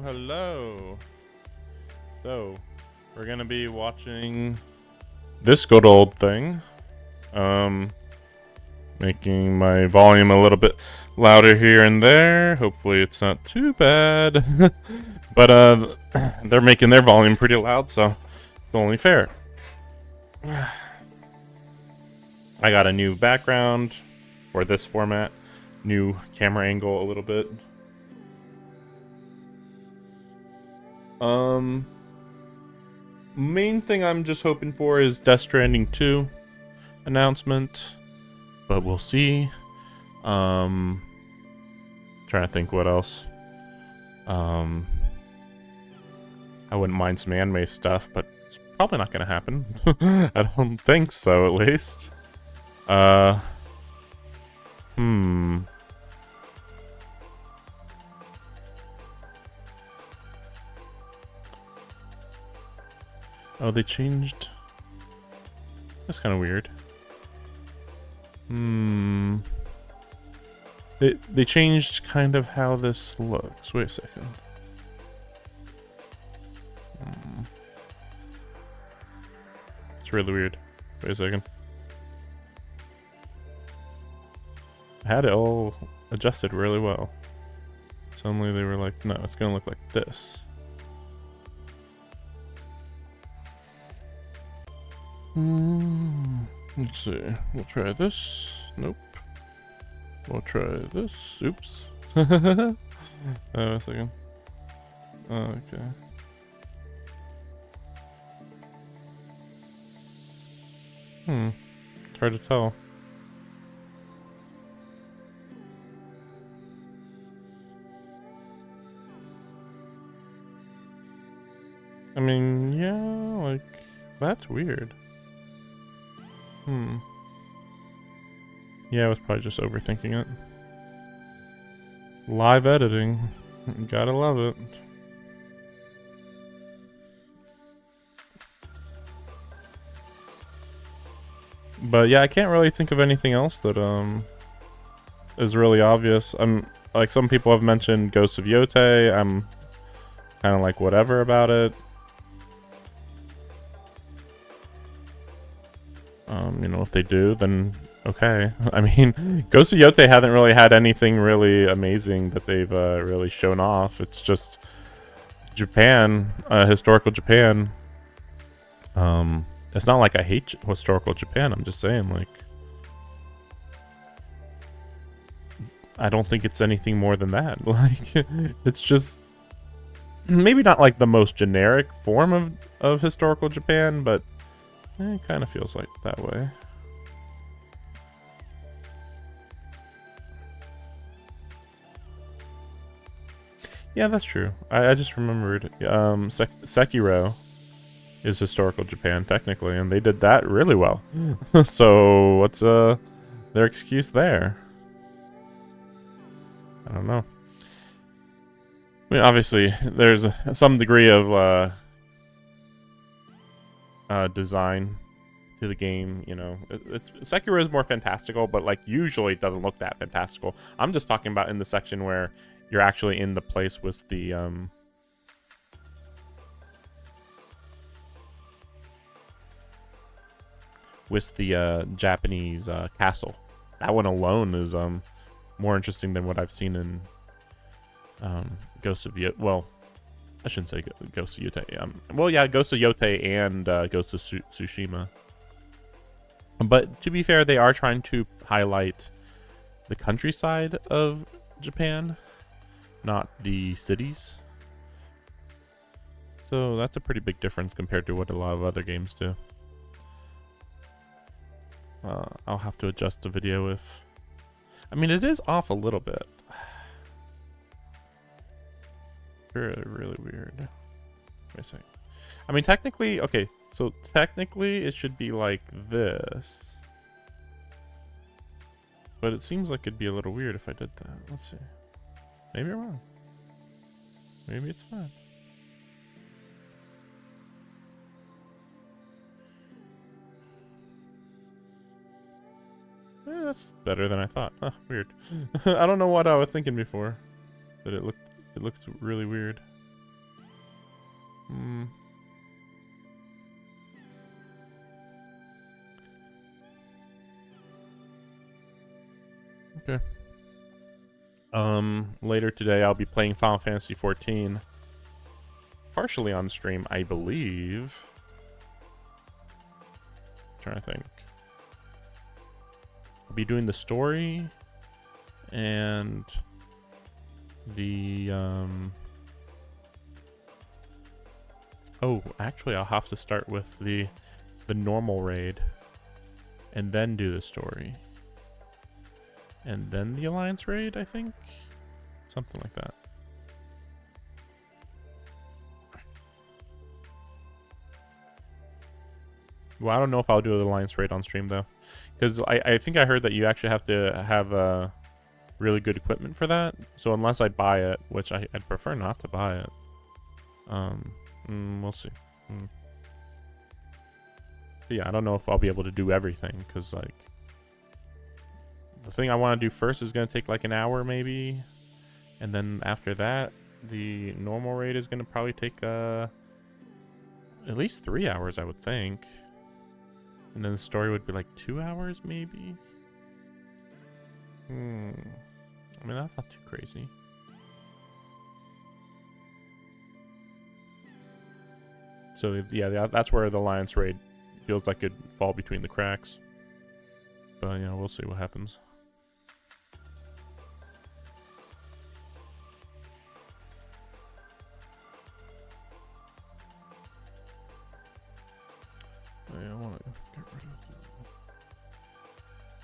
Hello. So, we're gonna be watching this good old thing. Making my volume a little bit louder here and there. Hopefully it's not too bad. But, they're making their volume pretty loud, so it's only fair. I got a new background for this format. New camera angle a little bit. Main thing I'm just hoping for is Death Stranding 2 announcement, but we'll see. Trying to think what else. I wouldn't mind some anime stuff, but it's probably not gonna happen. I don't think so, at least. Oh, they changed. That's kind of weird. They changed kind of how this looks. Wait a second. It's really weird. Wait a second. I had it all adjusted really well. Suddenly they were like, no, it's gonna look like this. Let's see. We'll try this. Nope. We'll try this. Oops. A second. Okay. It's hard to tell. I mean, yeah, like, that's weird. Yeah, I was probably just overthinking it. Live editing. Gotta love it. But yeah, I can't really think of anything else that is really obvious. I'm like, some people have mentioned Ghost of Yotei. I'm kind of like whatever about it. You know, if they do, then okay. I mean, Ghost of Yotei hasn't really had anything really amazing that they've really shown off. It's just Japan, historical Japan. It's not like I hate historical Japan. I'm just saying, like, I don't think it's anything more than that. Like, it's just maybe not like the most generic form of historical Japan, but it kind of feels like that way. Yeah, that's true. I just remembered. Sekiro is historical Japan, technically, and they did that really well. So, what's their excuse there? I don't know. I mean, obviously, there's some degree of design to the game. You know, Sekiro is more fantastical, but like usually it doesn't look that fantastical. I'm just talking about in the section where you're actually in the place with the Japanese castle. That one alone is more interesting than what I've seen in Ghost of Yotei. Well, I shouldn't say Ghost of Yotei. Well, yeah, Ghost of Yotei and Ghost of Tsushima. But to be fair, they are trying to highlight the countryside of Japan, not the cities. So that's a pretty big difference compared to what a lot of other games do. I'll have to adjust the video if... I mean, it is off a little bit. Really, really weird. Wait a second. I mean, technically, okay, so technically it should be like this. But it seems like it'd be a little weird if I did that. Let's see. Maybe I'm wrong. Maybe it's fine. That's better than I thought. Huh, weird. I don't know what I was thinking before. That it looked really weird. Okay. Later today I'll be playing Final Fantasy 14. Partially on stream, I believe. Trying to think. I'll be doing the story and the oh, actually I'll have to start with the normal raid and then do the story. And then the Alliance raid, I think. Something like that. Well, I don't know if I'll do the Alliance raid on stream, though. Because I think I heard that you actually have to have really good equipment for that. So unless I buy it, which I'd prefer not to buy it. We'll see. But yeah, I don't know if I'll be able to do everything. Because, like, the thing I want to do first is going to take like an hour, maybe. And then after that, the normal raid is going to probably take at least 3 hours, I would think. And then the story would be like 2 hours, maybe. I mean, that's not too crazy. So yeah, that's where the Alliance raid feels like it'd fall between the cracks. But yeah, we'll see what happens. I want to get rid of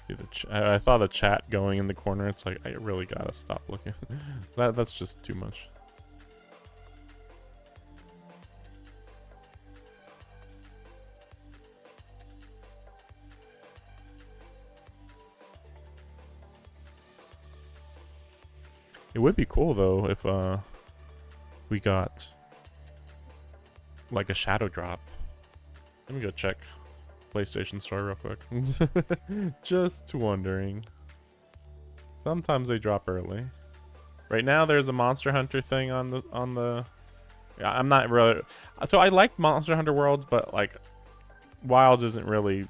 See I saw the chat going in the corner. It's like, I really gotta stop looking. That's just too much. It would be cool though if we got like a shadow drop. Let me go check PlayStation Store real quick. Just wondering. Sometimes they drop early. Right now there's a Monster Hunter thing on the yeah, I'm not really so I like Monster Hunter Worlds, but like Wild isn't really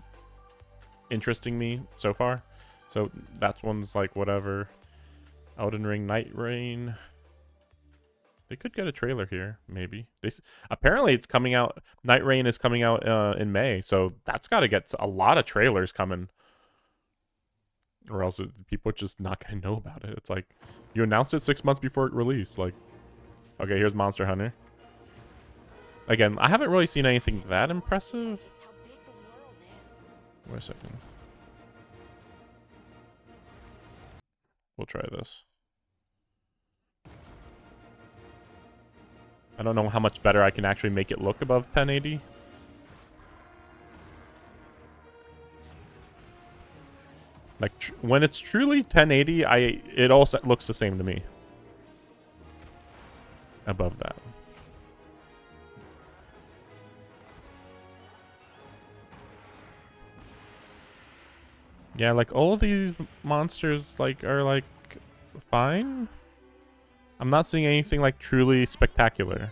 interesting me so far. So that one's like whatever. Elden Ring Night Rain. They could get a trailer here, maybe. Apparently it's coming out. Night Rain is coming out in May, so that's got to get a lot of trailers coming, or else people are just not gonna know about it. It's like you announced it 6 months before it released. Like, okay, here's Monster Hunter. Again, I haven't really seen anything that impressive. Wait a second. We'll try this. I don't know how much better I can actually make it look above 1080. Like, when it's truly 1080, it all looks the same to me. Above that. Yeah, like, all of these monsters, like, are, like, fine. I'm not seeing anything, like, truly spectacular.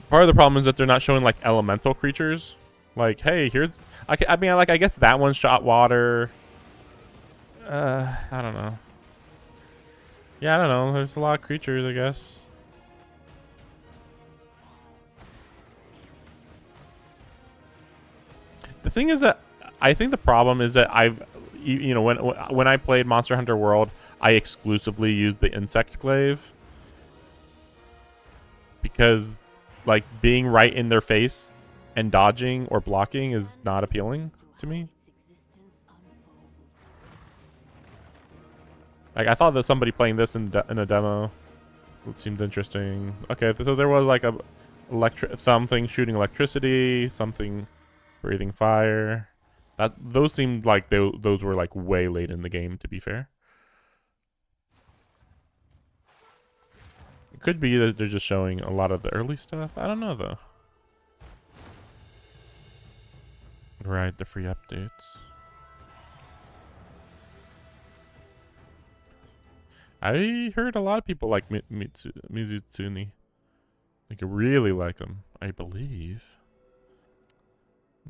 Part of the problem is that they're not showing, like, elemental creatures. Like, hey, here's... I mean, like, I guess that one shot water. I don't know. Yeah, I don't know. There's a lot of creatures, I guess. The thing is that I think the problem is that you know, when I played Monster Hunter World, I exclusively used the insect glaive because, like, being right in their face and dodging or blocking is not appealing to me. Like, I thought that somebody playing this in a demo seemed interesting. Okay, so there was like a something shooting electricity, something breathing fire. Those seemed like those were like way late in the game, to be fair. It could be that they're just showing a lot of the early stuff. I don't know though. Right, the free updates. I heard a lot of people like Mizutsuni. Like, I really like them, I believe.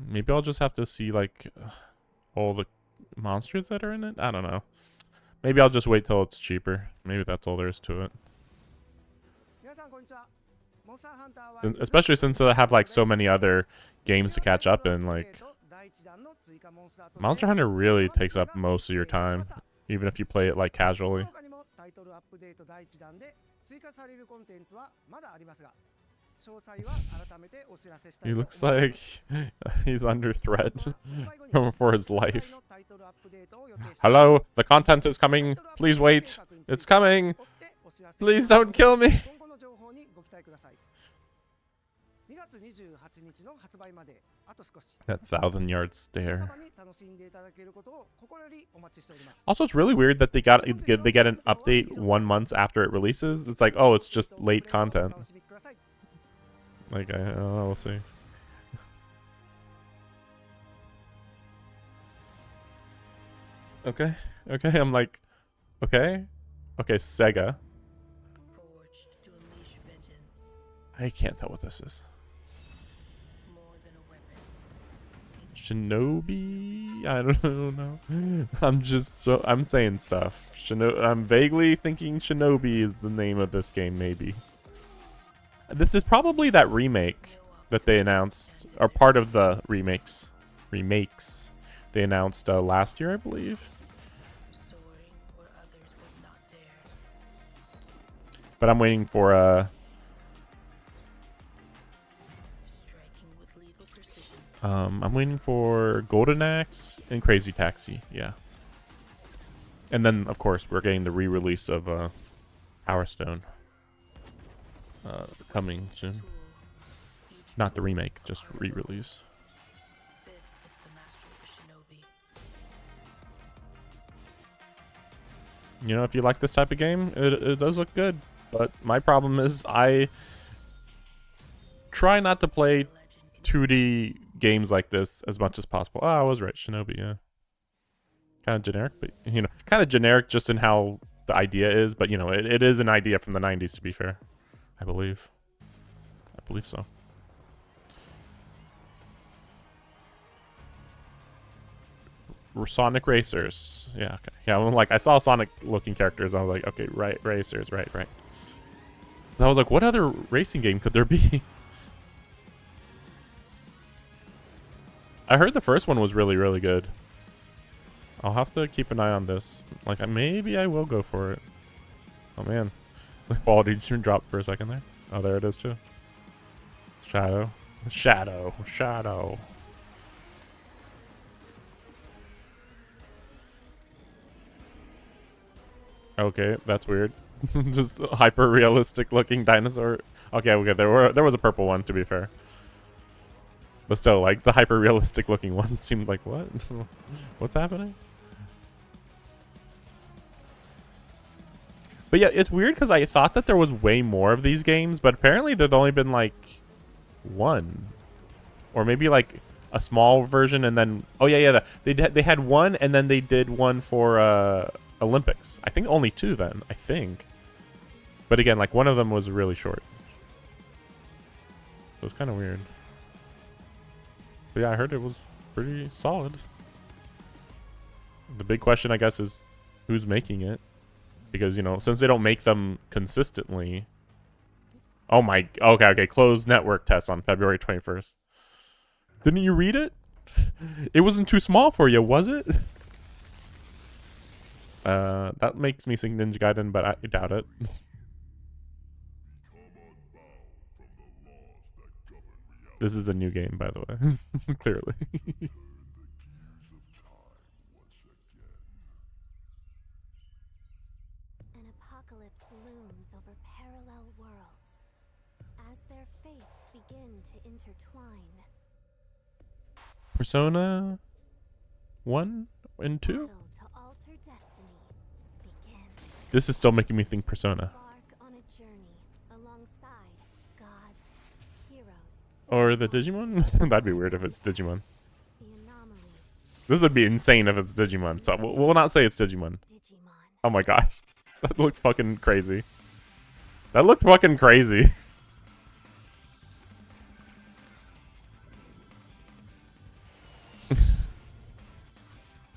Maybe I'll just have to see, like, all the monsters that are in it? I don't know. Maybe I'll just wait till it's cheaper. Maybe that's all there is to it. Especially since I have, like, so many other games to catch up in, like... Monster Hunter really takes up most of your time, even if you play it, like, casually. He looks like he's under threat for his life. Hello, the content is coming. Please wait. It's coming. Please don't kill me. That 1,000-yard stare. Also, it's really weird that they get an update 1 month after it releases. It's like, oh, it's just late content. Like, I don't know, we'll see. Okay, okay, I'm like, okay, Sega. I can't tell what this is. Shinobi? I don't know. I'm saying stuff. I'm vaguely thinking Shinobi is the name of this game, maybe. This is probably that remake that they announced, or part of the remakes they announced last year, I believe. But I'm waiting for I'm waiting for Golden Axe and Crazy Taxi, yeah. And then, of course, we're getting the re-release of Power Stone. Coming soon. Not the remake, just re-release. You know, if you like this type of game, it does look good. But my problem is I try not to play 2D games like this as much as possible. Oh, I was right, Shinobi, yeah. Kind of generic, but, you know, kind of generic just in how the idea is. But, you know, it is an idea from the 90s, to be fair. I believe so. Sonic Racers. Yeah, okay. Yeah, I'm like, I saw Sonic looking characters. I was like, okay, right, Racers, right. So I was like, what other racing game could there be? I heard the first one was really, really good. I'll have to keep an eye on this. Like, maybe I will go for it. Oh, man. The quality just dropped for a second there. Oh, there it is, too. Shadow. Okay, that's weird. Just hyper realistic looking dinosaur. Okay, there was a purple one, to be fair. But still, like, the hyper realistic looking one seemed like, what? What's happening? But yeah, it's weird because I thought that there was way more of these games, but apparently there's only been like one, or maybe like a small version, and then they had one, and then they did one for Olympics. I think only two then. I think, but again, like one of them was really short. It was kind of weird. But yeah, I heard it was pretty solid. The big question, I guess, is who's making it. Because, you know, since they don't make them consistently... Oh my... Okay. Closed network test on February 21st. Didn't you read it? It wasn't too small for you, was it? That makes me think Ninja Gaiden, but I doubt it. This is a new game, by the way. Clearly. Looms over parallel worlds as their fates begin to intertwine. Persona 1 and 2? To alter destiny begins. This is still making me think Persona. Embark on a journey alongside gods, heroes. Or the Digimon? That'd be weird if it's Digimon. The anomalies. This would be insane if it's Digimon. So we'll not say it's Digimon. Oh my gosh. That looked fucking crazy.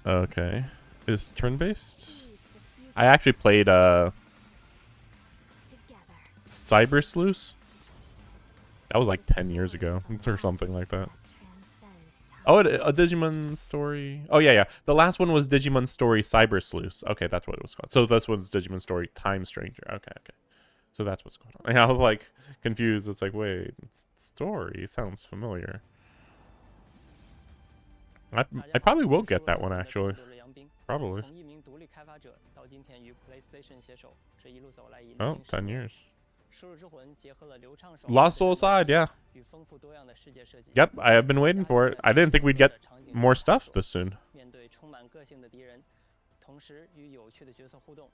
Okay. Is turn-based? Seize the future I actually played together. Cyber Sleuth. That was like The 10 years story ago of or something like that. transcends time. Oh, a Digimon story. Oh yeah, yeah. The last one was Digimon Story Cyber Sleuth. Okay, that's what it was called. So this one's Digimon Story Time Stranger. Okay, okay. So that's what's going on. And I was like confused. It's like, wait, story sounds familiar. I probably will get that one actually. Probably. Oh, 10 years. Lost Soul Side, yeah. Yep, I have been waiting for it. I didn't think we'd get more stuff this soon. 面对充满个性的敌人，同时与有趣的角色互动，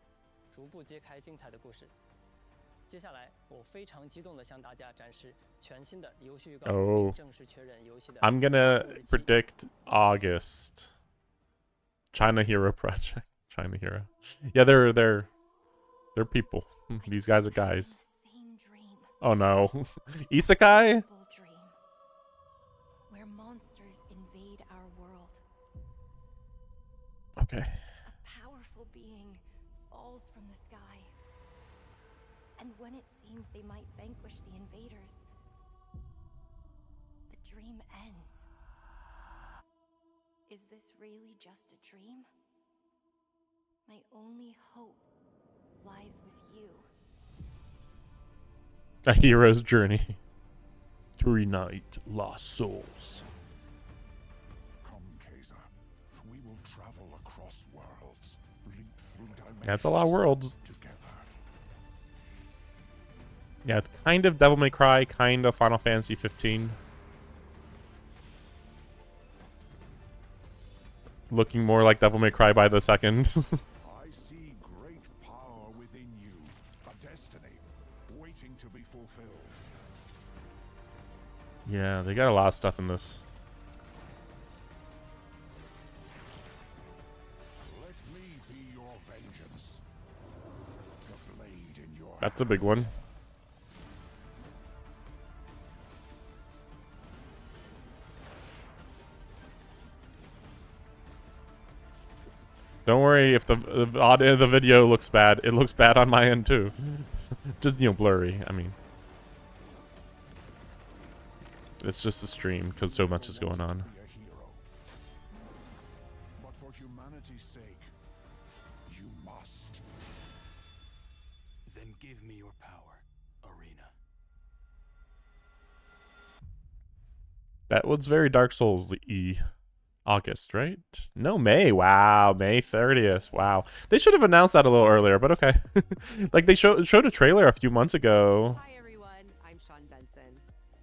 逐步揭开精彩的故事。接下来，我非常激动地向大家展示全新的游戏预告， Oh. 并正式确认游戏的 I'm 发 gonna 布日期。 predict August. China Hero Project. China Hero. Yeah, they're people. These guys are guys. The same dream. Oh no. Isekai? Terrible dream. Where monsters invade our world. Okay. A powerful being falls from the sky. And when it seems they might vanquish the invaders, the dream ends. Is this really just a dream? My only hope lies with you. A hero's journey. To reunite lost souls. Come, Kaiser. We will travel across worlds, leap through dimensions. That's a lot of worlds. Together. Yeah, it's kind of Devil May Cry, kind of Final Fantasy 15. Looking more like Devil May Cry by the second. I see great power within you, a destiny waiting to be fulfilled. Yeah, they got a lot of stuff in this. Let me be your vengeance. The blade in your That's a big one. Don't worry if the audio of the video looks bad. It looks bad on my end too. Just, you know, blurry. I mean, it's just a stream because so much is going on. Be a hero. But for humanity's sake, you must. Then give me your power, Arena. That was very Dark Souls-y. August, right? No, May. Wow, May 30th. Wow. They should have announced that a little earlier, but okay. Like they showed a trailer a few months ago. Hi everyone, I'm Sean Benson.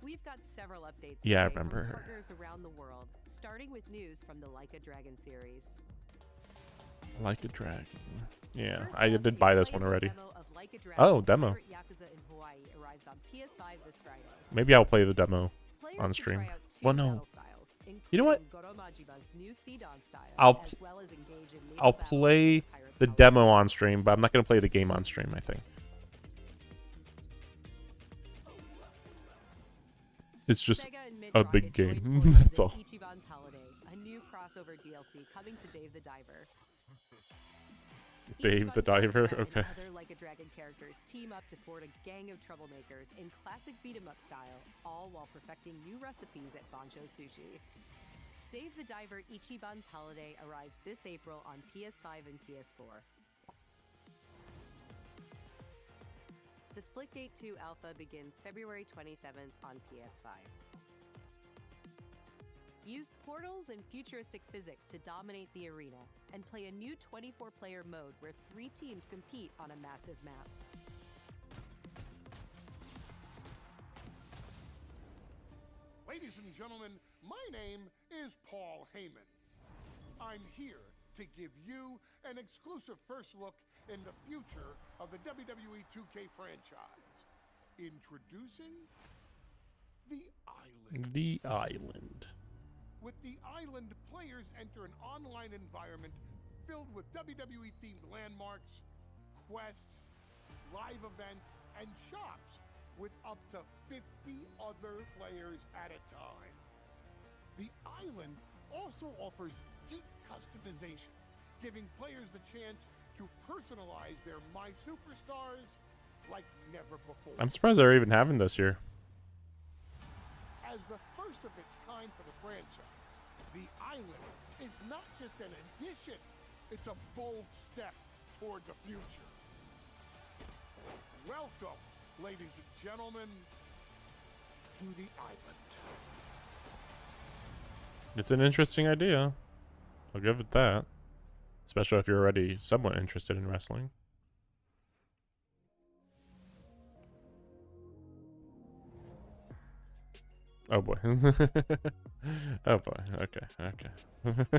We've got several updates Yeah, I today from remember. partners around the world, starting with news from the Like a Dragon series. Like a Dragon. Yeah, First I up, did a buy this one playable already. demo of Like a Dragon Oh, demo. Pirate Yakuza in Hawaii arrives on PS5 this Friday. Maybe I'll play the demo. Players On can stream. try out two Well, no. battle styles, You know what? including Goro Majiba's new Sea Dog style, I'll as well as engage in naval I'll battles play with pirates the on demo sea. on stream, but I'm not gonna play the game on stream, I think. It's just Sega and a Midrocket big joined game. forces That's in all. Ichiban's Holiday, a new crossover DLC coming to Dave the Diver. Dave the Ichiban Diver, Kasuga okay. And other Like a Dragon characters team up to thwart a gang of troublemakers in classic beat-em-up style, all while perfecting new recipes at Bancho Sushi. Dave the Diver Ichiban's Holiday arrives this April on PS5 and PS4. The Splitgate 2 alpha begins February 27th on PS5. Use portals and futuristic physics to dominate the arena, and play a new 24-player mode where 3 teams compete on a massive map. Ladies and gentlemen, my name is Paul Heyman. I'm here to give you an exclusive first look in the future of the WWE 2K franchise. Introducing the Island. The Island. With the Island, players enter an online environment filled with WWE-themed landmarks, quests, live events, and shops with up to 50 other players at a time. The Island also offers deep customization, giving players the chance to personalize their My Superstars like never before. I'm surprised they're even having this year. As the first of its kind for the franchise, the island is not just an addition, it's a bold step toward the future. Welcome, ladies and gentlemen, to the island. It's an interesting idea. I'll give it that. Especially if you're already somewhat interested in wrestling. Oh boy. Oh boy. Okay. Okay.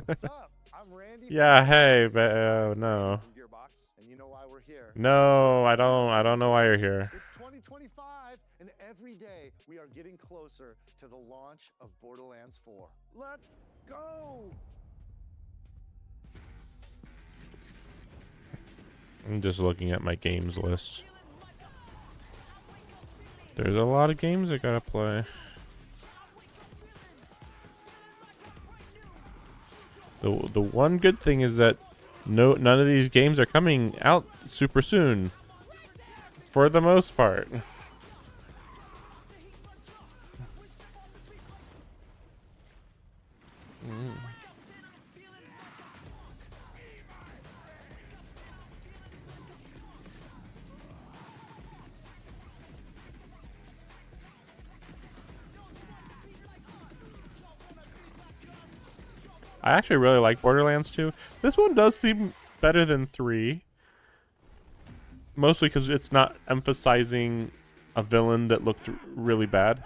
What's up? I'm Randy. Yeah. Hey. No. From Gearbox, and you know why we're here. No. I don't know why you're here. It's 2025, and every day we are getting closer to the launch of Borderlands 4. Let's go! I'm just looking at my games list. There's a lot of games I gotta play. The one good thing is that none of these games are coming out super soon. For the most part. I actually really like Borderlands 2. This one does seem better than 3. Mostly because it's not emphasizing a villain that looked really bad.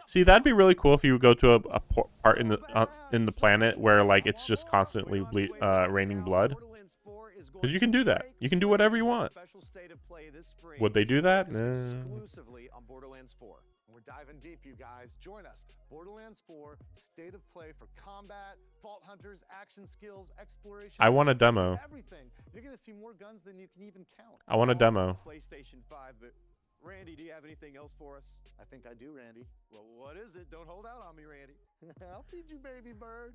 See, that'd be really cool if you would go to a part in the planet where like it's just constantly raining blood. Because you can do that. You can do whatever you want. Would they do that? Nah. Exclusively on Borderlands 4. We're diving deep, you guys. Join us. Borderlands 4, state of play for combat, vault hunters, action skills, exploration. I want a demo. Everything. You're gonna see more guns than you can even count. I want a demo. PlayStation 5, but Randy, do you have anything else for us? I think I do, Randy. Well, what is it? Don't hold out on me, Randy. I'll feed you, baby bird.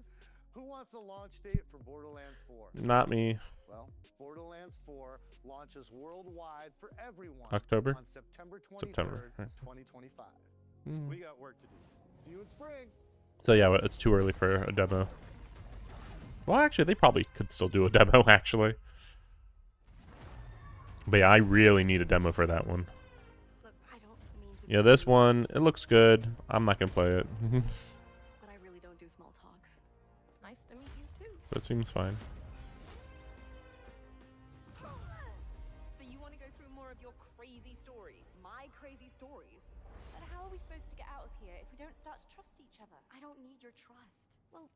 Who wants a launch date for Borderlands 4? Not me. Well, Borderlands 4 launches worldwide for everyone October? on September 23rd, September, right. 2025. Mm. We got work to do. See you in spring. So yeah, it's too early for a demo. Well, actually, they probably could still do a demo, actually. But yeah, I really need a demo for that one. Look, I don't mean to Yeah, this one, it looks good. I'm not gonna play it. but I really don't do small talk. Nice to meet you too. But it seems fine. So you want to go through more of your crazy stories? My crazy stories. But how are we supposed to get out of here if we don't start to trust each other? I don't need your trust. Well,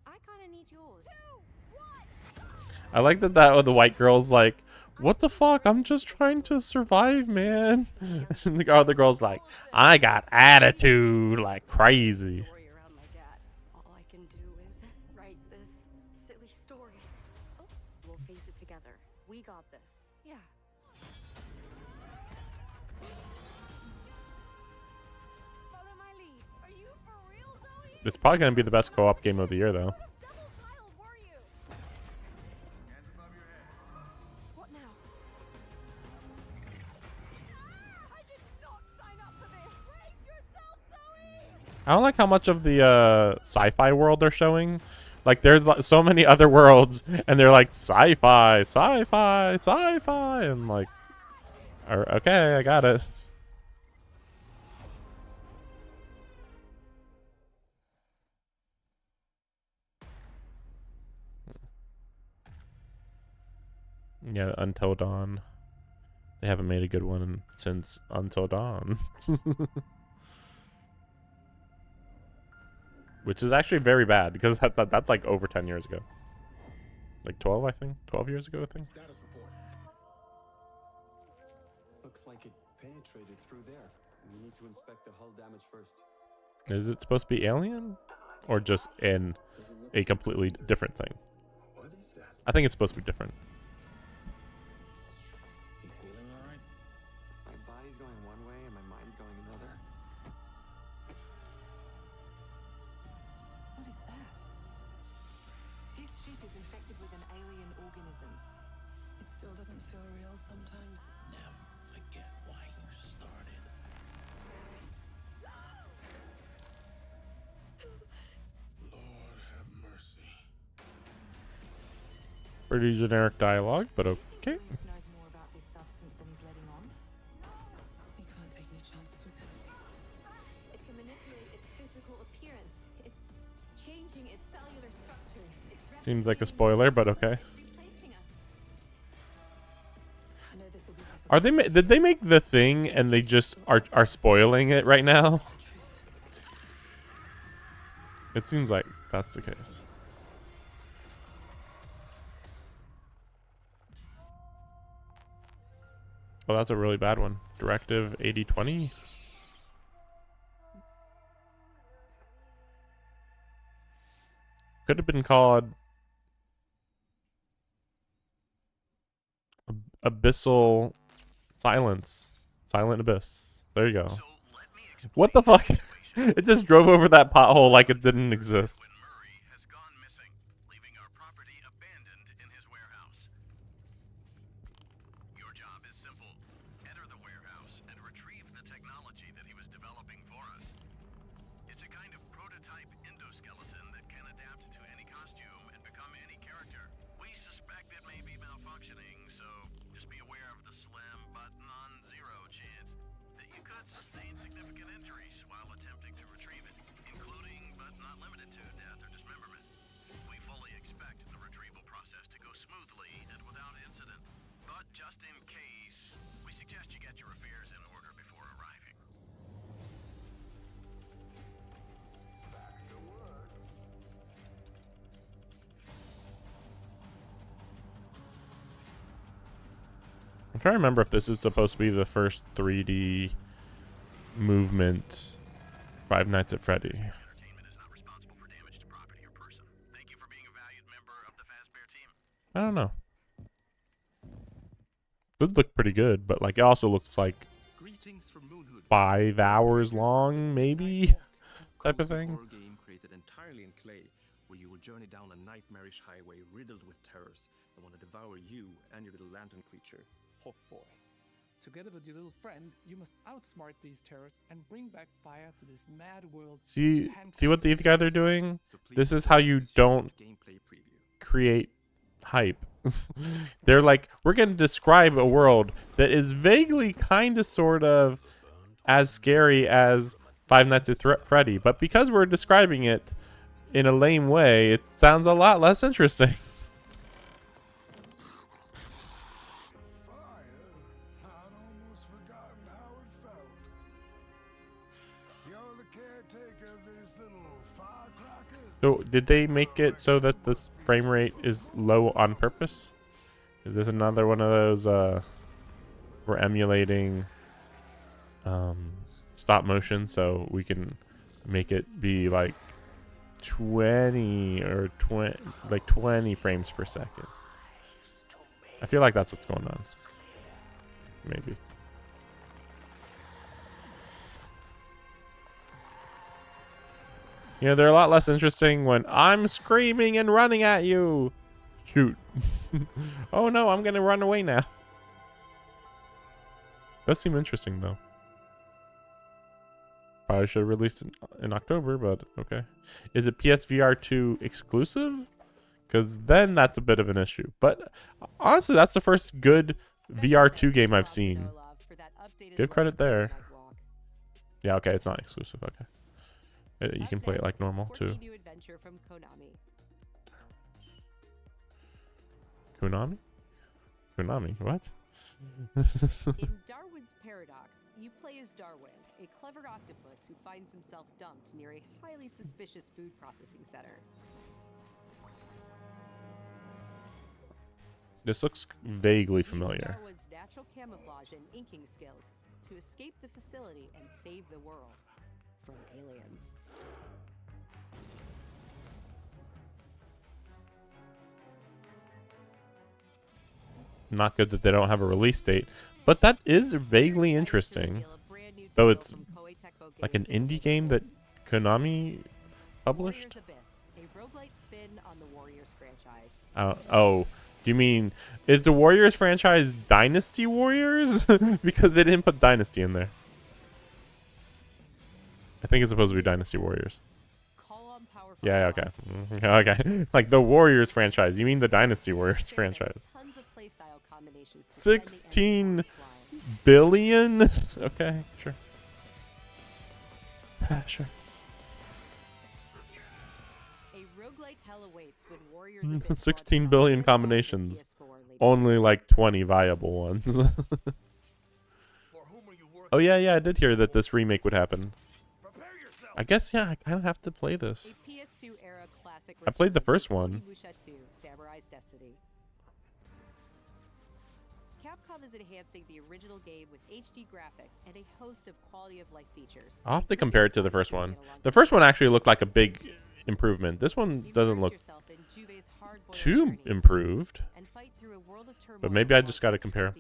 I kind of need yours. 2, 1. I like that the white girl's like, what the fuck? I'm just trying to survive, man. And the other girl's like, I got attitude like crazy. Story around my dad. All I can do is write this silly story. Oh, we'll face it together. We got this. Yeah. Follow my lead. Are you for real, Zoe? It's probably gonna be the best co-op game of the year, though. What double child were you? Hands above your head. What now? I did not sign up for this. Brace yourself, Zoe. I don't like how much of the sci-fi world they're showing. Like, there's so many other worlds, and they're like sci-fi, sci-fi, sci-fi, and like, okay, I got it. Yeah, Until Dawn. They haven't made a good one since Until Dawn. Which is actually very bad, because that's like over 10 years ago. Like 12, I think? 12 years ago, I think? Status report. Looks like it penetrated through there. We need to inspect the hull damage first. Is it supposed to be alien? Or just in Doesn't look a completely different thing? What is that? I think it's supposed to be different. You feeling alright? My body's going one way and my mind's going another. is infected with an alien organism. It still doesn't feel real sometimes. Never forget why you started. Lord have mercy. Pretty generic dialogue, but okay. Lucas knows more about this substance than he's letting on. You can't take any chances with him. It can manipulate its physical appearance. It's changing its cellular structure. It's Seems like a replicating spoiler, but okay. It's replacing us. I know this will be difficult. Are they? Did they make the thing and they just are spoiling it right now? It seems like that's the case. Oh, that's a really bad one. Directive 8020. Could have been called Abyssal Silence. Silent Abyss. There you go. What the fuck? It just drove over that pothole like it didn't exist. When Murray has gone missing, leaving our property abandoned in his warehouse. Your job is simple. Enter the warehouse and retrieve the technology that he was developing for us. It's a kind of prototype endoskeleton that can adapt to any costume and become any character. We suspect it may be malfunctioning, so just be aware of the slim but non-zero chance that you could sustain significant injuries while attempting to retrieve it, including but not limited to death or dismemberment. We fully expect the retrieval process to go smoothly and without incident, but just in case, we suggest you get your affairs in order before arriving. I'm trying to remember if this is supposed to be the first 3D movement Five Nights at Freddy. Entertainment is not responsible for damage to property or person. Thank you for being a valued member of the Fazbear team. I don't know. It look pretty good, but like it also looks like Greetings from Moonhood. 5 hours long, maybe, type of Cozy thing. horror game created entirely in clay, where you will journey down a nightmarish highway riddled with terrors that want to devour you and your little lantern creature. Hawk Boy. Together with your little friend, you must outsmart these terrors and bring back fire to this mad world. See what these guys are doing? This is how you don't Gameplay preview. create hype. They're like, we're going to describe a world that is vaguely kind of sort of as scary as Five Nights at Freddy, but because we're describing it in a lame way, it sounds a lot less interesting. I'd almost forgotten how it felt. You're the caretaker of this little firecracker. So did they make it so that the frame rate is low on purpose? Is this another one of those we're emulating stop motion so we can make it be like 20 or 20 frames per second? I feel like that's what's going on. Maybe. You know, they're a lot less interesting when I'm screaming and running at you. Shoot. Oh no, I'm gonna run away now. Does seem interesting though. Probably should have released it in October, but okay. Is it PSVR 2 exclusive? Because then that's a bit of an issue. But honestly, that's the first good VR 2 game I've seen. Give credit there. Yeah, okay, it's not exclusive. Okay. You can play it like normal too. New adventure from Konami. Konami? Konami, what? In Darwin's Paradox, you play as Darwin, a clever octopus who finds himself dumped near a highly suspicious food processing center. This looks vaguely Use familiar. Darwin's natural camouflage and inking skills to escape the facility and save the world from aliens. Not good that they don't have a release date, but that is vaguely interesting. Though it's like an indie game that Konami published. Warriors Abyss, a roguelite spin on the Warriors franchise. Oh, do you mean is the Warriors franchise Dynasty Warriors? Because they didn't put Dynasty in there. I think it's supposed to be Dynasty Warriors. Yeah, okay. Okay. Like the Warriors franchise. You mean the Dynasty Warriors franchise. 16 billion? Okay, sure. Sure. A roguelite hell awaits when Warriors of Mist 16 billion combinations. Only like 20 viable ones. Oh yeah, I did hear that this remake would happen. I guess, yeah, I kind of have to play this. I played the first one. Samurai's Destiny. Capcom is enhancing the original game with HD graphics and a host of quality of life features. I'll have to compare it to the first one. The first one actually looked like a big improvement. This one doesn't look too improved. But maybe I just got to compare.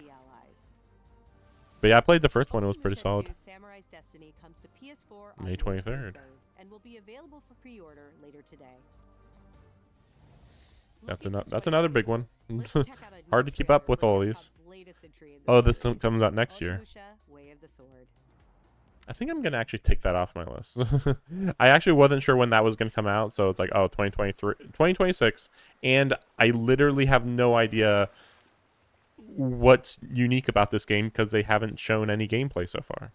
But yeah, I played the first one. It was pretty solid. Samurai's Destiny comes to PS4 May 23rd. And will be available for pre-order later today. That's another big one. Hard to keep up with all these. Oh, this comes out next year. I think I'm going to actually take that off my list. I actually wasn't sure when that was going to come out, so it's like, oh, 2026. And I literally have no idea what's unique about this game because they haven't shown any gameplay so far.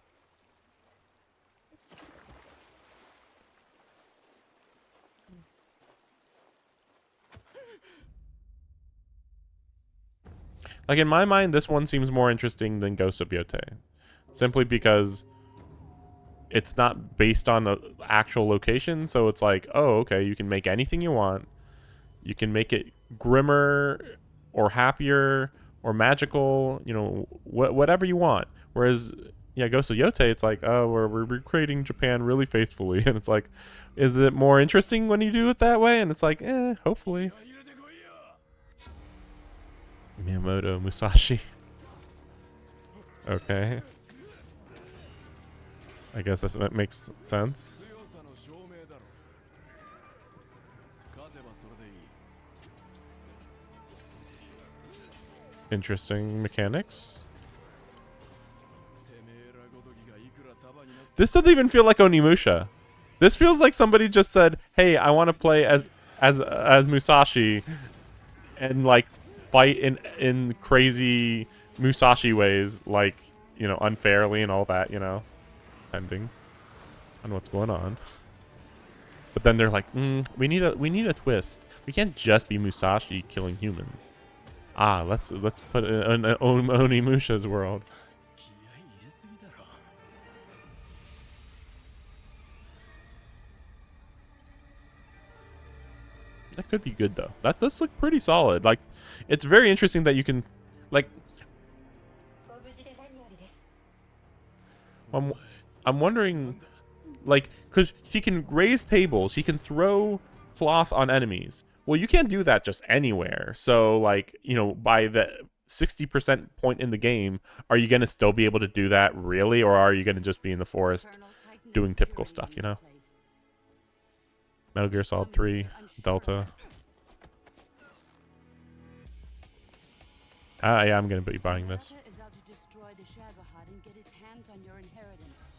Like, in my mind, this one seems more interesting than Ghost of Yotei. Simply because it's not based on the actual location, so it's like, oh, okay, you can make anything you want. You can make it grimmer or happier or magical, you know, whatever you want. Whereas, yeah, Ghost of Yotei, it's like, oh, we're recreating Japan really faithfully. And it's like, is it more interesting when you do it that way? And it's like, hopefully. Miyamoto Musashi. Okay. I guess that makes sense. Interesting mechanics. This doesn't even feel like Onimusha. This feels like somebody just said, "Hey, I want to play as Musashi," and like fight in crazy Musashi ways, like, you know, unfairly and all that, you know, depending on what's going on. But then they're like, we need a twist. We can't just be Musashi killing humans. Let's put it in Onimusha's world. That could be good though. That does look pretty solid. Like, it's very interesting that you can, like, I'm wondering, like, because he can raise tables, he can throw cloth on enemies. Well, you can't do that just anywhere. So, like, you know, by the 60% point in the game, are you going to still be able to do that, really? Or are you going to just be in the forest doing typical stuff, you know? Metal Gear Solid 3, Delta. Yeah, I'm going to be buying this. Is out to destroy the Shagohod and get its hands on your inheritance.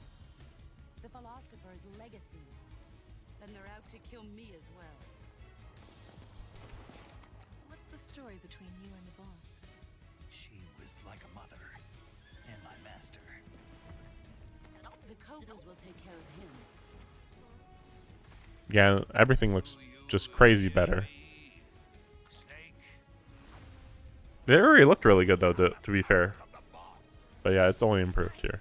The philosopher's legacy. Then they're out to kill me as well. What's the story between you and the boss? She was like a mother and my master. The Cobras will take care of him. Yeah, everything looks just crazy better. They already looked really good though, to be fair. But yeah, it's only improved here.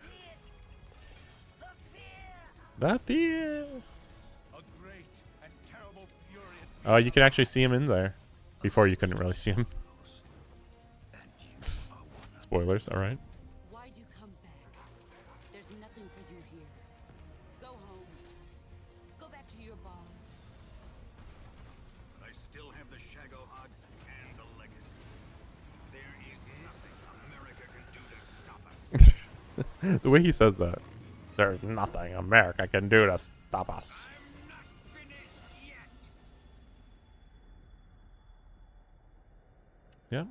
The fear. Oh, you can actually see him in there. Before you couldn't really see him. Spoilers, alright. Why'd you come back? There's nothing for you here. Go home. Go back to your boss. I still have the Shagohod and the legacy. There is nothing America can do to stop us. The way he says that. There's nothing America can do to stop us. Yeah.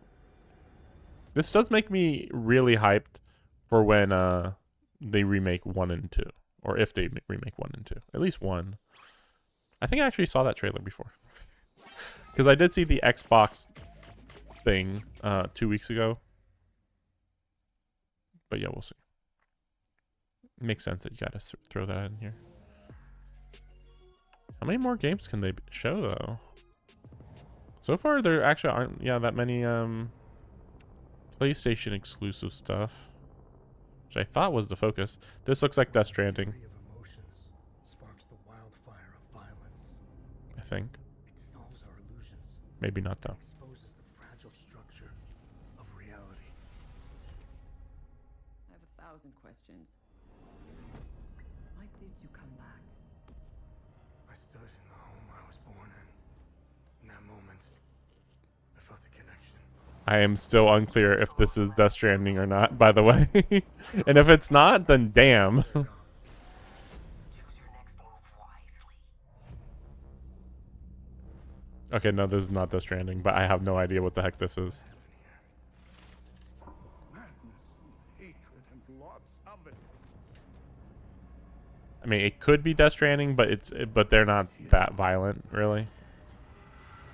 This does make me really hyped for when they remake 1 and 2. Or if they remake 1 and 2. At least 1. I think I actually saw that trailer before. Because I did see the Xbox thing 2 weeks ago. But yeah, we'll see. Makes sense that you gotta throw that in here. How many more games can they show, though? So far, there actually aren't, that many PlayStation exclusive stuff. Which I thought was the focus. This looks like Death Stranding. I think. Maybe not, though. Exposes the fragile structure of reality. I have 1,000 questions. Why did you come back? I stood in the home I was born in. In that moment, I felt a connection. I am still unclear if this is Death Stranding or not, by the way. And if it's not, then damn. Okay, no, this is not Death Stranding, but I have no idea what the heck this is. I mean, it could be Death Stranding, but they're not that violent, really,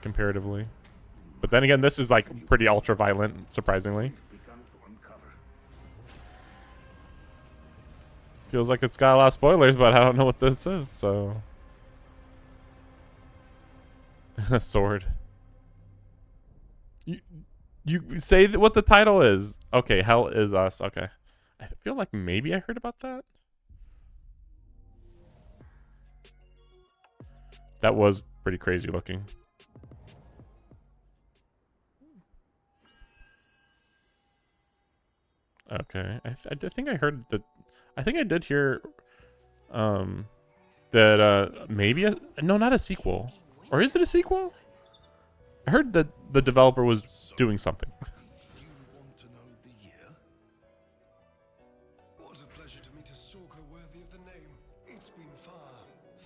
comparatively. But then again, this is like pretty ultra violent, surprisingly. Feels like it's got a lot of spoilers, but I don't know what this is, so. A sword. You say what the title is. Okay, Hell Is Us. Okay. I feel like maybe I heard about that. That was pretty crazy looking. Okay. I think I heard that. I think I did hear that maybe no, not a sequel. Or is it a sequel? I heard that the developer was doing something. You want to know the year? What a pleasure to meet a stalker worthy of the name. It's been far,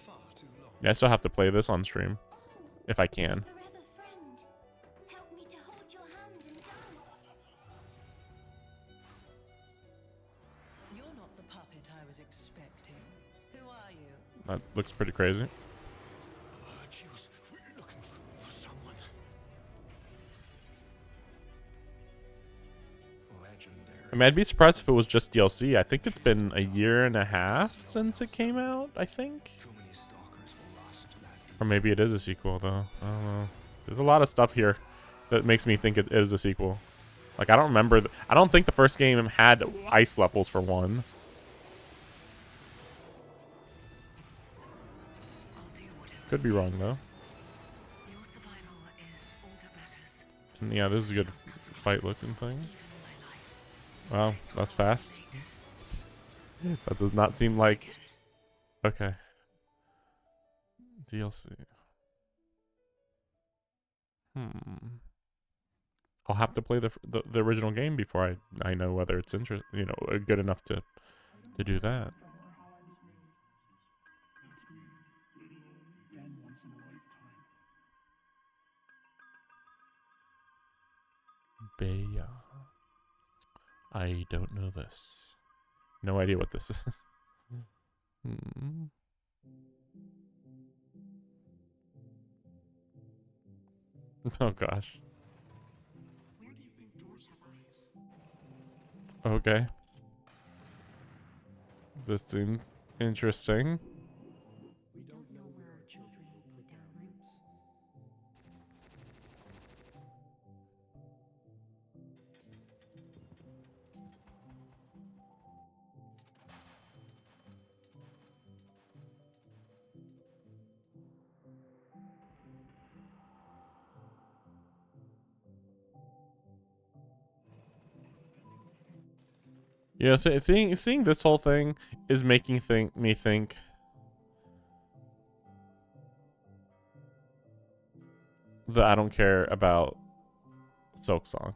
far too long. Yeah, I still have to play this on stream. If I can. Forever friend. Help me to hold your hand and dance. You're not the puppet I was expecting. Who are you? That looks pretty crazy. She was looking for someone. Legendary. I mean, I'd be surprised if it was just DLC. I think it's been a year and a half since it came out, I think. Or maybe it is a sequel, though. I don't know. There's a lot of stuff here that makes me think it is a sequel. Like, I don't remember. I don't think the first game had ice levels for one. Could be wrong, though. Your survival is all that matters. And yeah, this is a good fight looking thing. Wow, that's fast. That does not seem like... Okay. DLC. I'll have to play the original game before I know whether it's good enough to do that. Baya. I don't know this. No idea what this is. Oh gosh. Okay. This seems interesting. We don't know where our children will put their roots. You know, seeing this whole thing is making me think that I don't care about Silksong.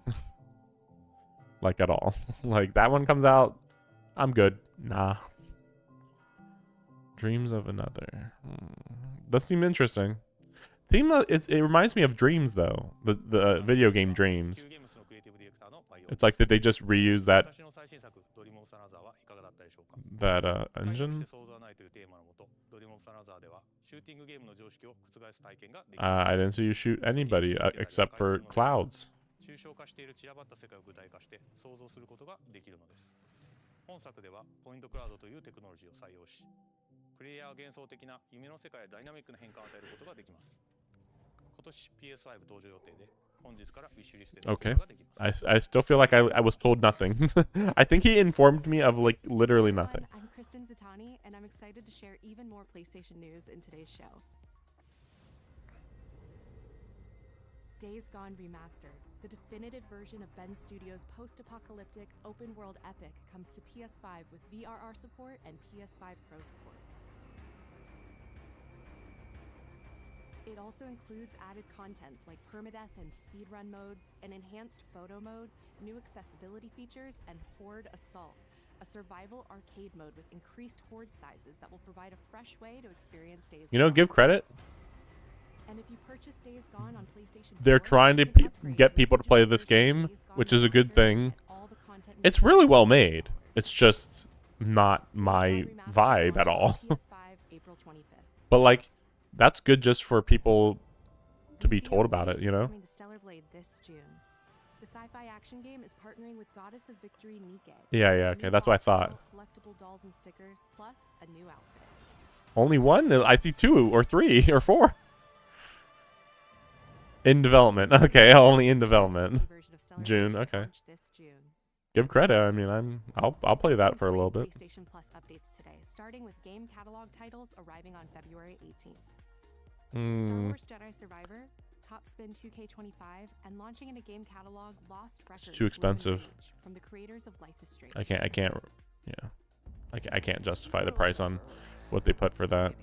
Like, at all. Like, that one comes out, I'm good. Nah. Dreams of Another. Does seem interesting. Theme, it reminds me of Dreams though. The video game Dreams. It's like that they just reuse that engine. I didn't see you shoot anybody except for clouds. 抽象化している散らばった世界を具体化して想像することができるのです。本作ではポイントクラウドというテクノロジーを採用し、プレイヤー幻想的な夢の世界へダイナミックな変化を与えることができます。今年 PS5 登場予定で、本日からウィッシュリストで Okay. I still feel like I was told nothing. I think he informed me of like literally nothing. I'm Kristen Zatani, and I'm excited to share even more PlayStation news in today's show. Days Gone Remastered, the definitive version of Ben Studios' post-apocalyptic open-world epic, comes to PS5 with VRR support and PS5 Pro support. It also includes added content like permadeath and speedrun modes, an enhanced photo mode, new accessibility features, and Horde Assault, a survival arcade mode with increased horde sizes that will provide a fresh way to experience Days You know, Gone. give credit. And if you purchase Days Gone on PlayStation 4, They're trying to get people to play this game, which is a good thing. It's really well made. It's just not my vibe at all. But like, that's good just for people to be told about it, you know? Coming to Stellar Blade this June. The sci-fi action game is partnering with Goddess of Victory Nike. Yeah, okay, that's what I thought. Collectible dolls and stickers, plus a new outfit. Only one? I see 2 or 3 or 4. In development. Okay, only in development. June, okay. Give credit. I mean, I'll play that for a little bit. PlayStation Plus updates today, starting with game catalog titles arriving on February 18th. Star Wars Jedi Survivor, Top Spin 2K25, and launching in a game catalog Lost Records. It's too expensive. From the creators of Life is Strange. I can't justify the price on what they put for that.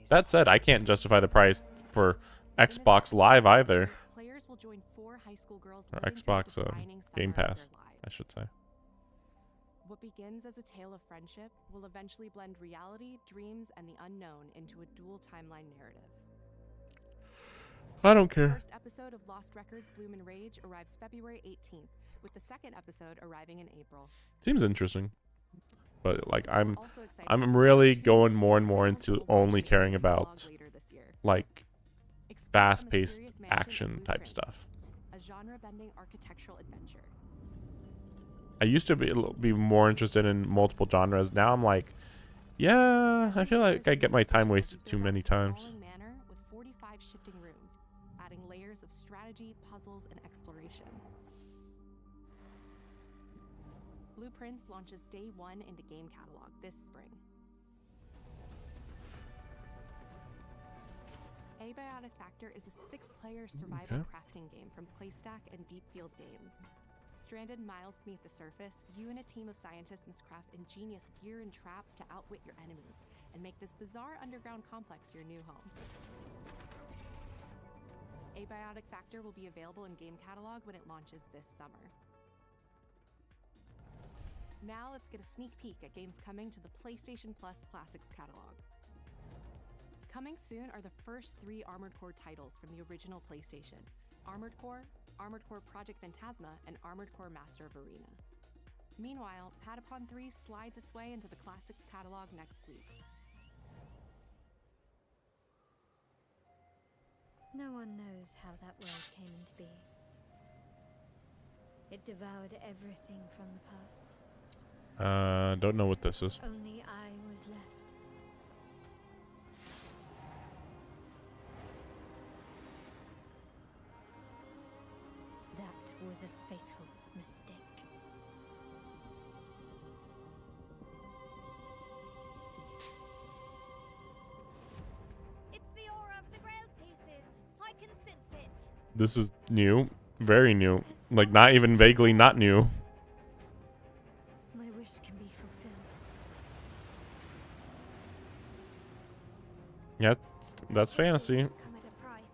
That said, I can't justify the price for Xbox Live either. Players will join 4 high school girls Or living Xbox through a defining Game summer of Pass, their lives. I should say. What begins as a tale of friendship will eventually blend reality, dreams, and the unknown into a dual timeline narrative. I don't care. The first episode of Lost Records Bloom and Rage arrives February 18th, with the second episode arriving in April. Seems interesting. But like I'm really going more and more into only caring about like fast-paced action type stuff. A genre-bending architectural adventure. I used to be more interested in multiple genres. Now I'm like, yeah, I feel like I get my time wasted too many times. Manor with 45 shifting rooms, adding layers of strategy, puzzles, and exploration. Blueprints launches day 1 into game catalog this spring. Abiotic Factor is a 6-player survival crafting game from Playstack and Deepfield Games. Stranded miles beneath the surface, you and a team of scientists must craft ingenious gear and traps to outwit your enemies and make this bizarre underground complex your new home. Abiotic Factor will be available in game catalog when it launches this summer. Now let's get a sneak peek at games coming to the PlayStation Plus Classics catalog. Coming soon are the first 3 Armored Core titles from the original PlayStation: Armored Core, Armored Core Project Phantasma, and Armored Core Master of Arena. Meanwhile, Patapon 3 slides its way into the Classics catalog next week. No one knows how that world came into being. It devoured everything from the past. Don't know what this is. Only I was left. That was a fatal mistake. It's the aura of the Grail pieces. I can sense it. This is new, very new. Like not even vaguely not new. My wish can be fulfilled. Yeah, that's fantasy. Come at a price.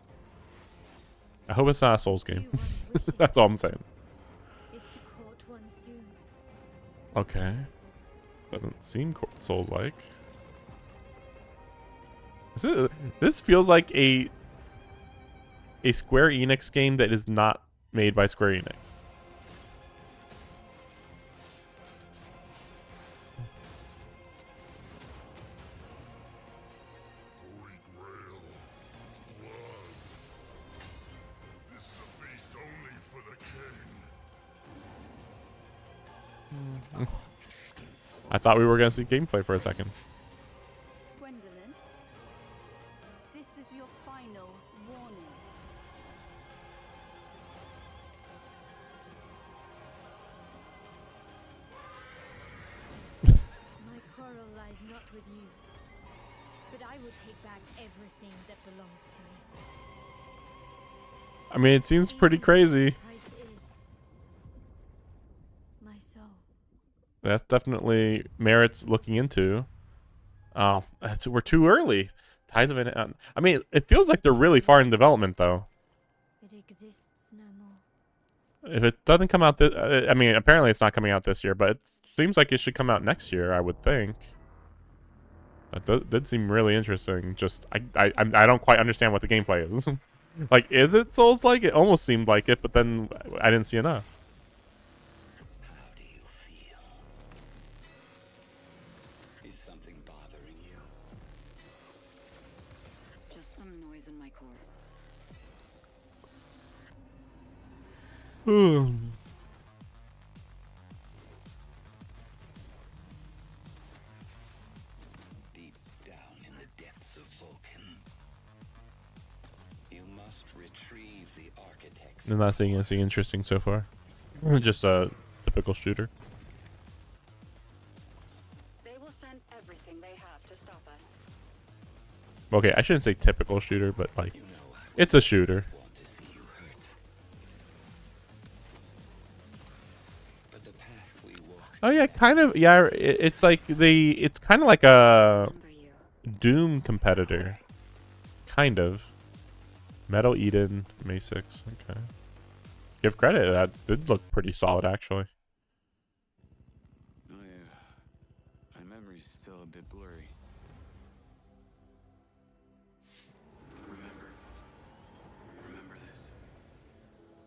I hope it's not a Souls game. That's all I'm saying. It's to court one's doom. Okay. Doesn't seem Souls-like. This feels like a Square Enix game that is not made by Square Enix. Holy Grail. Blood. This is a feast only for the king. I thought we were gonna see gameplay for a second. Gwendolyn, this is your final warning. My quarrel lies not with you, but I will take back everything that belongs to me. I mean, it seems pretty crazy. Price is my soul. That's definitely merits looking into. Oh, we're too early. Tides of I mean, it feels like they're really far in development, though. It exists no more. If it doesn't come out this, I mean, apparently it's not coming out this year, but it seems like it should come out next year, I would think. That did seem really interesting. Just, I don't quite understand what the gameplay is. Like, is it Souls-like? It almost seemed like it, but then I didn't see enough. Is something bothering you? Just some noise in my core. Deep down in the depths of Vulcan, you must retrieve the architect's. I'm not seeing anything interesting so far. Just a typical shooter. They will send everything they have to stop us. Okay, I shouldn't say typical shooter, but like, it's a shooter. Oh yeah, kind of. Yeah, it's like it's kind of like a Doom competitor, kind of. Metal Eden, May 6. Okay. Give credit. That did look pretty solid, actually. Oh yeah. My memory's still a bit blurry. Remember this.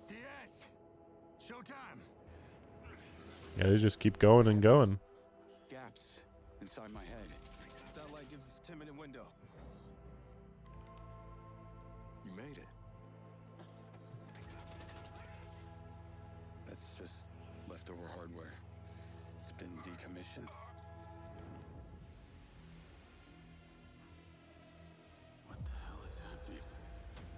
DS! Showtime! Yeah, they just keep going and going. Gaps inside my head. Satellite gives us a 10-minute window. You made it. That's just leftover hardware. It's been decommissioned. What the hell is happening?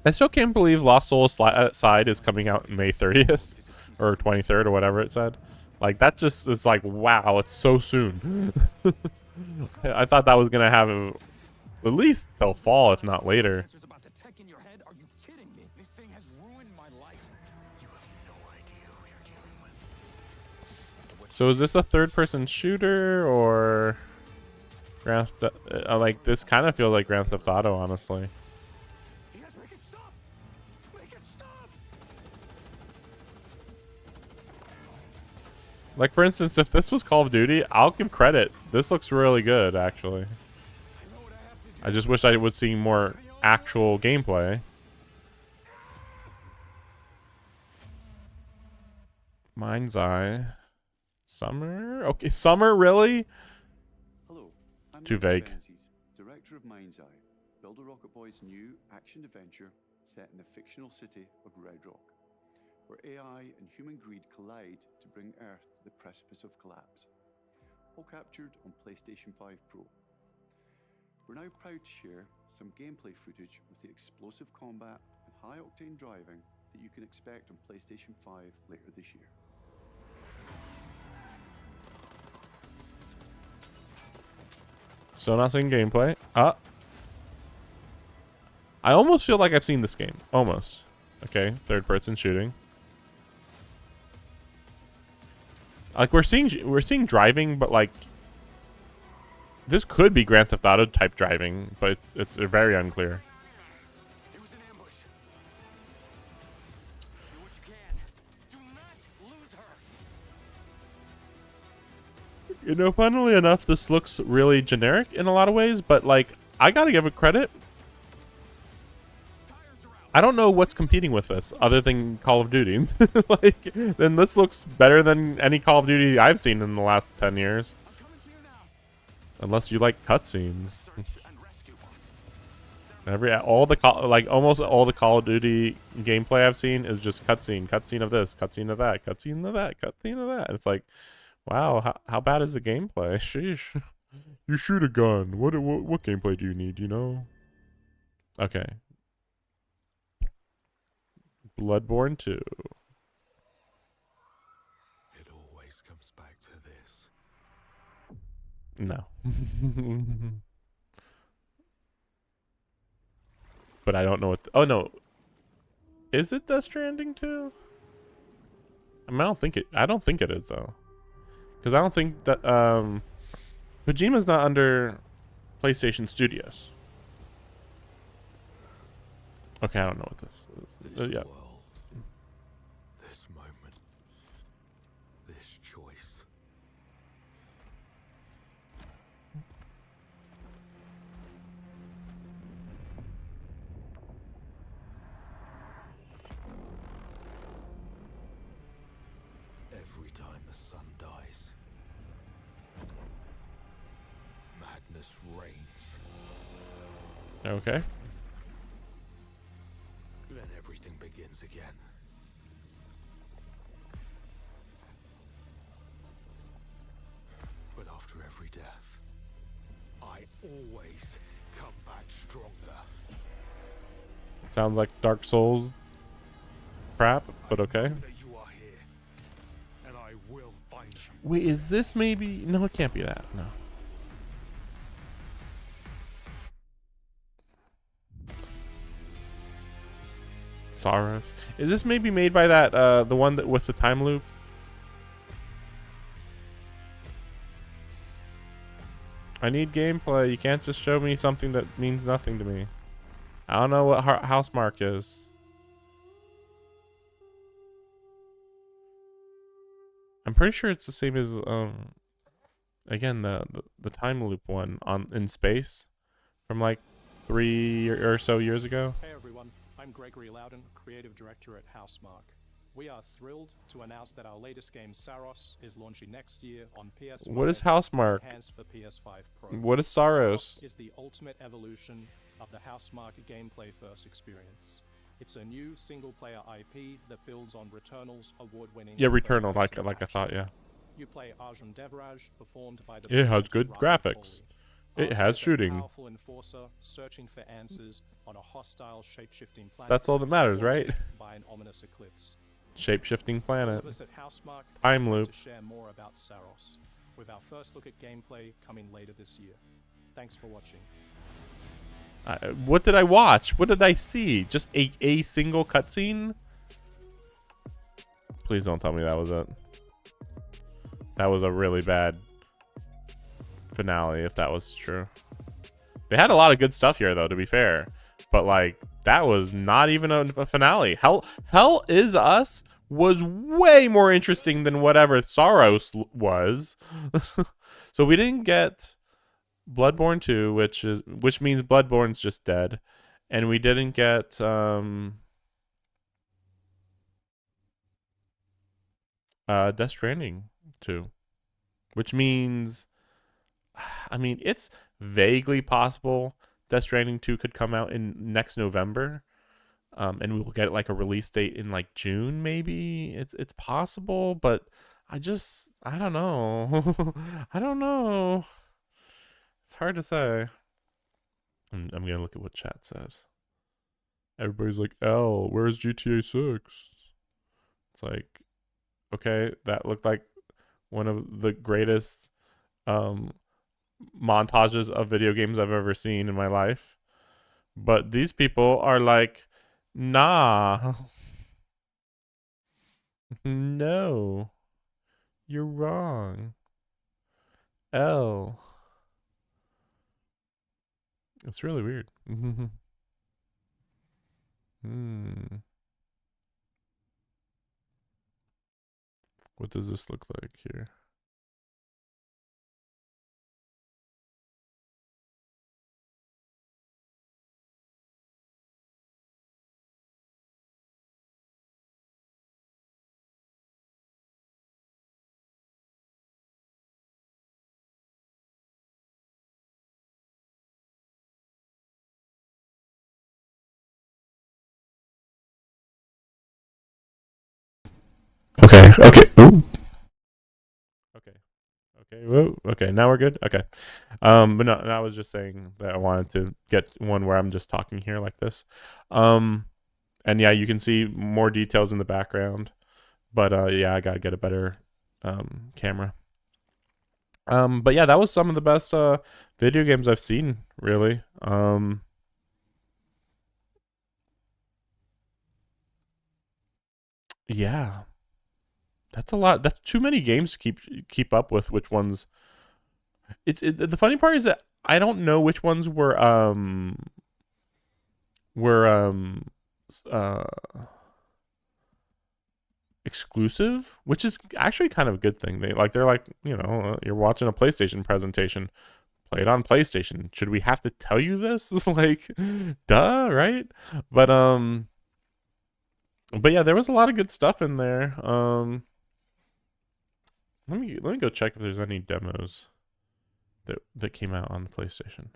I still can't believe Lost Souls Side is coming out May 30th or 23rd or whatever it said. Like, that just is like, wow, it's so soon. I thought that was gonna have at least till fall, if not later. So is this a third-person shooter or Grand Theft? Like, this kind of feels like Grand Theft Auto, honestly. Like, for instance, if this was Call of Duty, I'll give credit. This looks really good, actually. I just wish I would see more actual gameplay. Mind's Eye. Summer? Okay, Summer, really? Hello, I'm Too Nick vague. Benzies, director of Mind's Eye, Builder Rocket Boy's new action adventure set in the fictional city of Red Rock, where AI and human greed collide to bring Earth to the precipice of collapse. All captured on PlayStation 5 Pro. We're now proud to share some gameplay footage with the explosive combat and high-octane driving that you can expect on PlayStation 5 later this year. Still not seeing gameplay. I almost feel like I've seen this game. Almost. Okay, third-person shooting. Like, we're seeing driving, but like, this could be Grand Theft Auto type driving, but it's very unclear. You know, funnily enough, this looks really generic in a lot of ways, but like, I gotta give it credit. I don't know what's competing with this other than Call of Duty. Like, then this looks better than any Call of Duty I've seen in the last 10 years. Unless you like cutscenes. Almost all the Call of Duty gameplay I've seen is just cutscene of this, cutscene of that, cutscene of that, cutscene of that. It's like, wow, how bad is the gameplay? Sheesh. You shoot a gun. What gameplay do you need? You know. Okay. Bloodborne 2. It always comes back to this. No. But I don't know what. Oh no. Is it Death Stranding 2? I mean, I don't think it is though. Because I don't think that Kojima's not under PlayStation Studios. Okay, I don't know what this is. Yeah. This moment. This choice. Every time the sun dies, madness reigns. Okay. Then everything begins again. But after every death, I always come back stronger. Sounds like Dark Souls crap, but okay. You are here, and I will find you. Wait, is this maybe? No, it can't be that. No. Saros. Is this maybe made by that the one that with the time loop? I need gameplay. You can't just show me something that means nothing to me. I don't know what Housemarque is. I'm pretty sure it's the same as again the time loop one in space from like 3 or so years ago. Hey everyone, I'm Gregory Loudon, creative director at Housemarque. We are thrilled to announce that our latest game, Saros, is launching next year on PS5. What is Housemarque? Enhanced for PS5 Pro. What is Saros? Is the ultimate evolution of the Housemarque gameplay first experience. It's a new single-player IP that builds on Returnal's award-winning. Yeah, Returnal, like I thought, yeah. You play Arjun Devaraj, performed by the. It has good graphics. It has shooting. Powerful enforcer searching for answers on a hostile shape-shifting planet. That's all that matters, right? By an ominous eclipse. Shape-shifting planet. Housemarque Time loop. To share more about Saros, with our first look at gameplay coming later this year. Thanks for watching. What did I watch? What did I see? Just a single cutscene? Please don't tell me that was it. That was a really bad finale, if that was true. They had a lot of good stuff here, though, to be fair. But, like, that was not even a finale. Hell Is Us was way more interesting than whatever Saros was. So we didn't get Bloodborne 2, which means Bloodborne's just dead. And we didn't get Death Stranding 2. Which means, I mean, it's vaguely possible Death Stranding 2 could come out in next November. And we will get like a release date in like June, maybe. It's possible, but I don't know. I don't know. It's hard to say. I'm gonna look at what chat says. Everybody's like, L, where's GTA 6? It's like, okay, that looked like one of the greatest montages of video games I've ever seen in my life. But these people are like, nah. No. You're wrong. L. It's really weird. What does this look like here? Okay. Ooh. Okay. Whoa. Okay. Now we're good. Okay. But no, I was just saying that I wanted to get one where I'm just talking here like this. And yeah, you can see more details in the background. But yeah, I gotta get a better camera. But yeah, that was some of the best video games I've seen, really. Yeah. That's a lot. That's too many games to keep up with which ones. The funny part is that I don't know which ones were exclusive, which is actually kind of a good thing. They're like, you're watching a PlayStation presentation. Play it on PlayStation. Should we have to tell you this? Like, duh, right? But yeah, there was a lot of good stuff in there. Let me go check if there's any demos that came out on the PlayStation.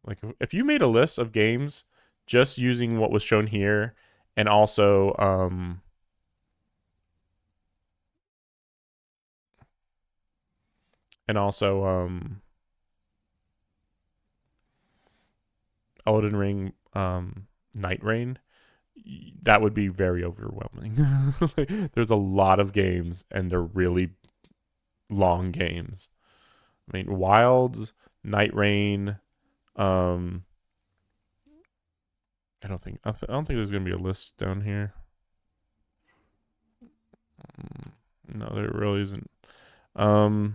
Like, if you made a list of games just using what was shown here, and also Elden Ring Night Rain, that would be very overwhelming. There's a lot of games, and they're really long games. I mean, Wilds, Night Rain. I don't think there's gonna be a list down here. No, there really isn't. But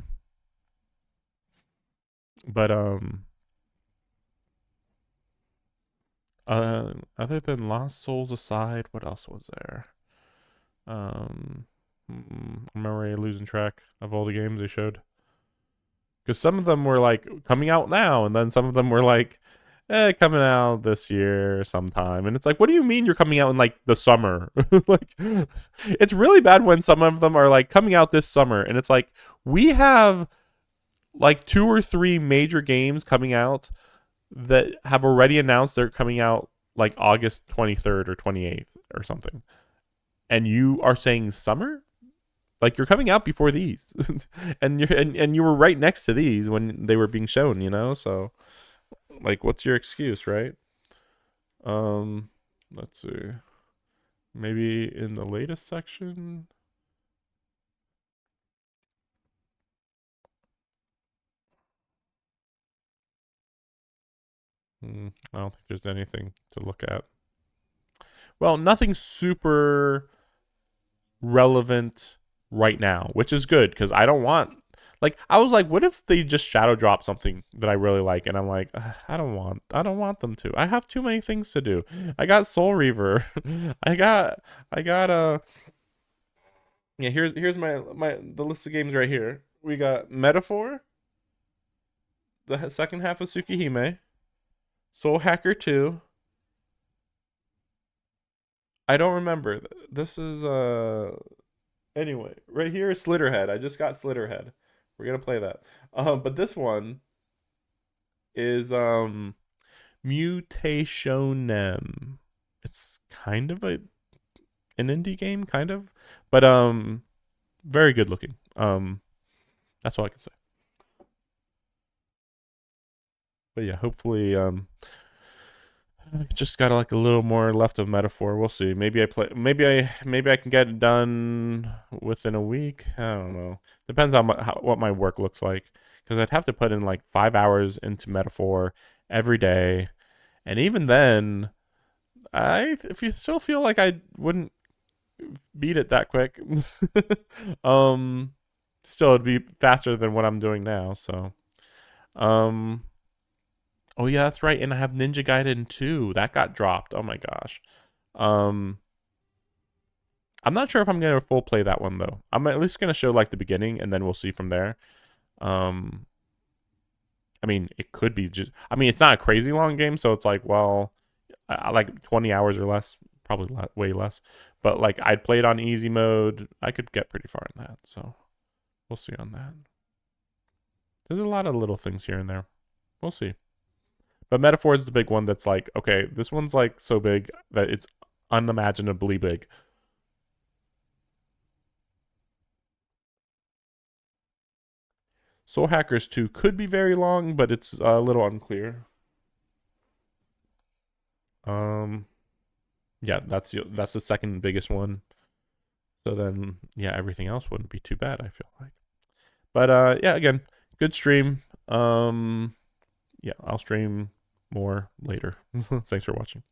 other than Lost Souls aside, what else was there? I'm already losing track of all the games they showed. Because some of them were like coming out now, and then some of them were like, coming out this year sometime. And it's like, what do you mean you're coming out in like the summer? Like, it's really bad when some of them are like coming out this summer, and it's like, we have like 2 or 3 major games coming out that have already announced they're coming out like August 23rd or 28th or something. And you are saying summer? Like, you're coming out before these. and you were right next to these when they were being shown, So, like, what's your excuse, right? Let's see. Maybe in the latest section. I don't think there's anything to look at. Well, nothing super relevant right now, which is good, because I don't want, like, I was like, what if they just shadow drop something that I really like, and I'm like, I don't want them to. I have too many things to do. I got Soul Reaver. I got yeah, here's the list of games right here. We got Metaphor, the second half of Tsukihime, Soul Hacker 2. I don't remember. This is anyway, right here is Slitterhead. I just got Slitterhead. We're gonna play that. But this one is Mutationem. It's kind of an indie game, kind of, but very good looking. That's all I can say. But yeah, hopefully just got like a little more left of Metaphor. We'll see. Maybe I can get it done within a week. I don't know. Depends on what my work looks like, because I'd have to put in like 5 hours into Metaphor every day, and even then, if you still feel like I wouldn't beat it that quick, still it'd be faster than what I'm doing now. So, oh yeah, that's right. And I have Ninja Gaiden 2. That got dropped. Oh my gosh. I'm not sure if I'm gonna full play that one though. I'm at least gonna show like the beginning, and then we'll see from there. I mean, it could be just. I mean, it's not a crazy long game, so it's like, well, I like 20 hours or less, probably way less. But like, I'd play it on easy mode. I could get pretty far in that, so we'll see on that. There's a lot of little things here and there. We'll see. But Metaphor is the big one that's like, okay, this one's like so big that it's unimaginably big. Soul Hackers 2 could be very long, but it's a little unclear. Yeah, that's the second biggest one. So then, yeah, everything else wouldn't be too bad, I feel like. But yeah, again, good stream. Yeah, I'll stream more later. Thanks for watching.